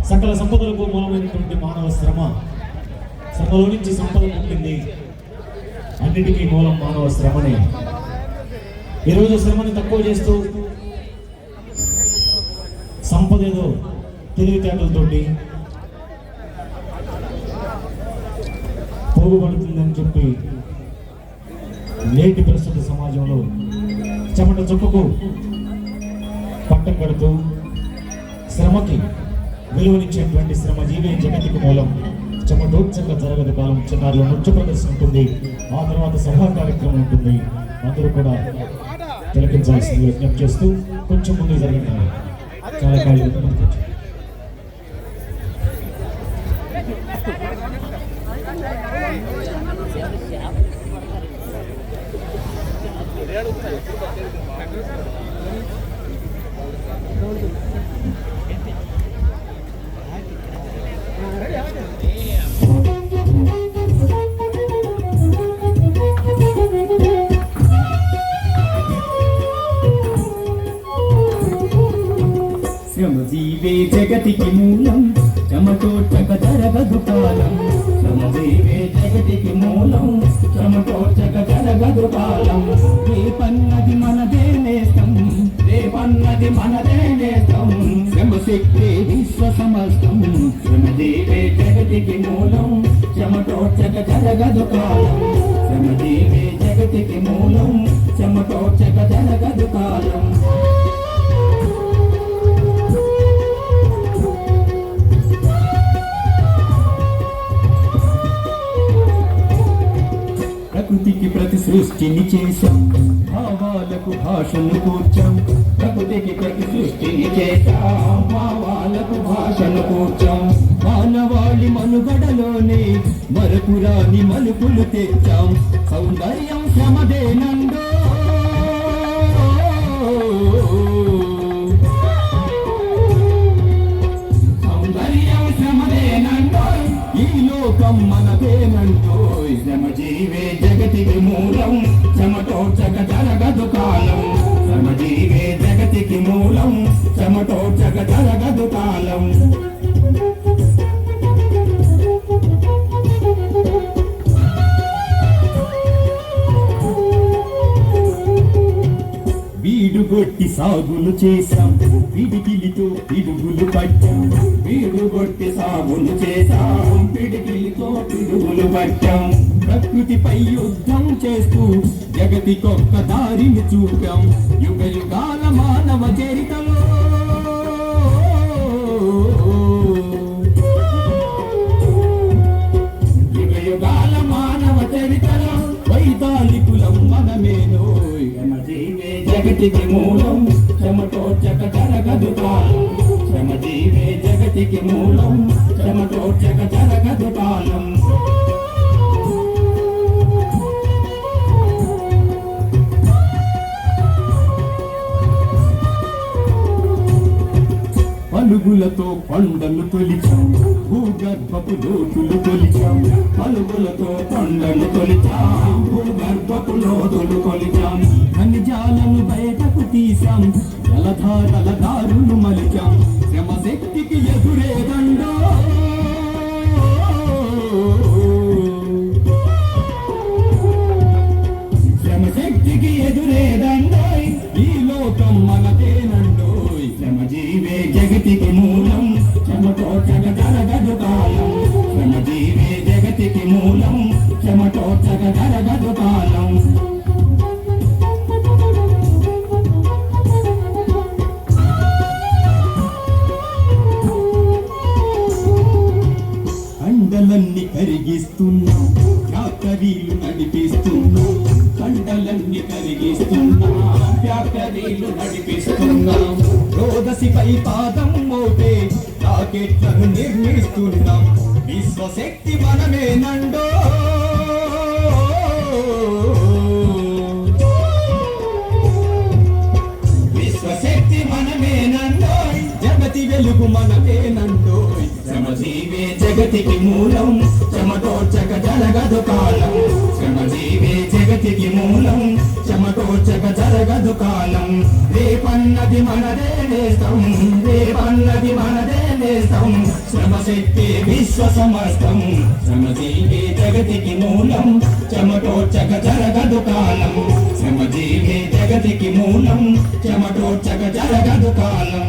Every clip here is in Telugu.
సకల సంపదలకు మూలమైనటువంటి మానవ శ్రమ, శ్రమలో నుంచి సంపద పుట్టింది. అన్నిటికీ మూలం మానవ శ్రమనే. ఈరోజు శ్రమని తక్కువ చేస్తూ సంపద ఏదో తెలివితేటలతోటి పోగుపడుతుందని చెప్పి నేటి ప్రస్తుత సమాజంలో చెమట చుక్కకు పట్టం కడుతూ శ్రమకి విలువనిచ్చేటువంటి శ్రమజీవి జగతికి మూలం. చెమటోత్సంగా జరగదు కాలం. చిన్నారులో నృత్య ప్రదర్శన ఉంటుంది, ఆ తర్వాత సభా కార్యక్రమం ఉంటుంది. అందరూ కూడా తిలకించాల్సింది విజ్ఞప్తి చేస్తూ కొంచెం ముందు జరగండి. చాలా ఖాళీ శ్రమజీవే జగతికి మూలం, చెమటోర్చక జరగదు కాలం. శ్రమజీవే జగతికి మూలం, చెమటోర్చక జరగదు కాలం. రేపన్నది మనదే నేస్తం, రేపన్నది మనదే నేస్తం. శ్రమశక్తి విశ్వ సమస్తం. శ్రమజీవే జగతికి మూలం, చెమటోర్చక జరగదు కాలం. శ్రమజీవే జగతికి మూలం, చెమటోర్చక జరగదు కాలం. ప్రకృతికి ప్రతి సృష్టిని చేశాం, భావాలకు భాషను కూర్చాం. ప్రకృతికి ప్రతి సృష్టిని చేశాం, భావాలకు భాషను కూర్చాం. మానవాళి మనుగడలోనే మరపురాని మలుపులు తెచ్చాం. సౌందర్యం శ్రమదేనందో, సౌందర్యం శ్రమదేనందో. ఈ లోకం మనదేనందో. శ్రమజీవే జగతికి మూలం, చెమటోర్చక జరగదు కాలం. శ్రమజీవే జగతికి మూలం, చెమటోర్చక జరగదు కాలం. వీడుగొట్టి సాగులు చేశాం, పిడికిలితో పిడుగులు పట్టాం. వీడుగొట్టి సాగులు చేశాం, పిడికిలితో పిడుగులు పట్టాం. ప్రకృతిపై యుద్ధం చేస్తూ జగతికొక్క దారిని చూపాం. యుగ యుగాల మానవ చరితలో యుగ యుగాల మానవ చరితలో వైతాళికులం మనమేనో. శ్రమజీవే జగతికి మూలం, చెమటోర్చక జరగదు కాలం. శ్రమజీవే జగతికి మూలం, చెమటోర్చక జరగదు కాలం. పలుగులతో కొండలు తొలిచాం, భూగర్భపు లోతులు తొలిచాం. పలుగులతో కొండలు తొలిచాం, భూగర్భపు లోతులు తొలిచాం. ఖనిజాలను బయటకు తీసాం, జలధారల దారులు మలిచాం. శ్రమశక్తికి ఎదురేదండో, శ్రమశక్తికి ఎదురేదండో. కసిపై పాదం మోపే రాకెట్లను నిర్మిస్తున్నాం విశ్వశక్తి మనమేనండో విశ్వశక్తి మనమేనండోయ్ జగతి వెలుగు మనమేనండోయ్ శ్రమజీవే జగతికి మూలం చెమటోర్చక జరగదు కాలం శ్రమజీవే జగతికి మూలం చెమటోర్చక జరగదు కాలం రేపన్నది మనదే నేస్తం రేపన్నది మనదే నేస్తం శ్రమశక్తి విశ్వ సమస్తం శ్రమజీవే జగతికి మూలం చెమటోర్చక జరగదు కాలం శ్రమజీవే జగతికి మూలం చెమటోర్చక జరగదు కాలం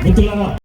మిత్రులారా